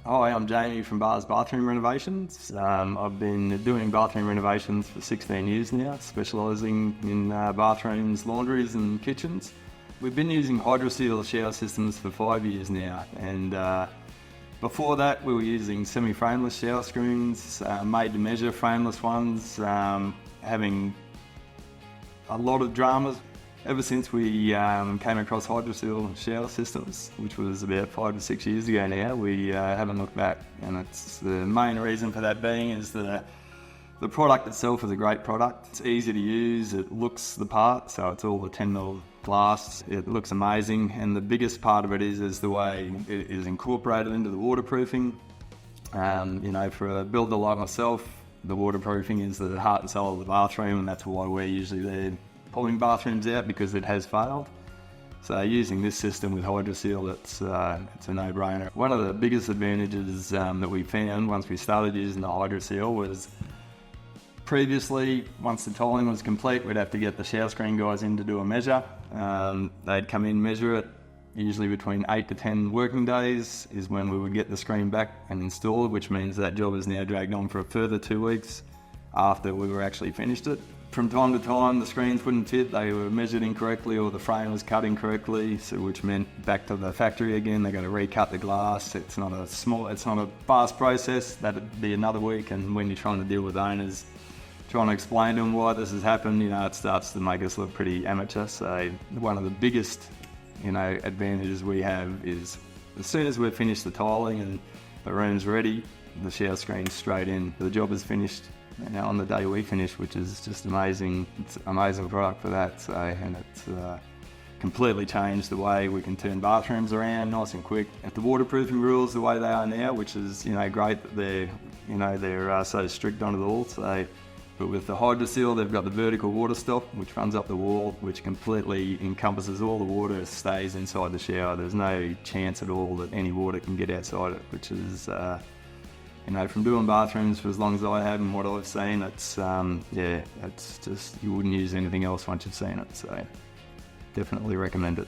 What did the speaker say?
Hi, I'm Jamie from Barr's Bathroom Renovations. I've been doing bathroom renovations for 16 years now, specialising in bathrooms, laundries and kitchens. We've been using HydroSeal shower systems for 5 years now, and before that we were using semi-frameless shower screens, made to measure frameless ones, having a lot of dramas. Ever since we came across HydroSeal shower systems, which was about 5 to 6 years ago now, we haven't looked back. And it's the main reason for that being is the product itself is a great product. It's easy to use, it looks the part, so it's all the 10mm glass. It looks amazing, and the biggest part of it is the way it is incorporated into the waterproofing. For a builder like myself, the waterproofing is the heart and soul of the bathroom, and that's why we're usually there pulling bathrooms out, because it has failed. So using this system with HydroSeal, it's a no-brainer. One of the biggest advantages that we found once we started using the HydroSeal was previously, once the tiling was complete, we'd have to get the shower screen guys in to do a measure. They'd come in, measure it. Usually between 8 to 10 working days is when we would get the screen back and installed, which means that job is now dragged on for a further 2 weeks after we were actually finished it. From time to time, the screens wouldn't fit, they were measured incorrectly or the frame was cut incorrectly, so which meant back to the factory again, they're going to recut the glass. It's not a fast process, that'd be another week, and when you're trying to deal with owners, trying to explain to them why this has happened, it starts to make us look pretty amateur. So one of the biggest, advantages we have is as soon as we've finished the tiling and the room's ready, the shower screen's straight in, the job is finished. On the day we finish, which is just amazing. It's an amazing product for that. And it's completely changed the way we can turn bathrooms around nice and quick. If the waterproofing rules the way they are now, which is great that they're so strict under the law. But with the HydroSeal, they've got the vertical water stop, which runs up the wall, which completely encompasses all the water, stays inside the shower. There's no chance at all that any water can get outside it, which is. From doing bathrooms for as long as I have and what I've seen, it's just, you wouldn't use anything else once you've seen it, so definitely recommend it.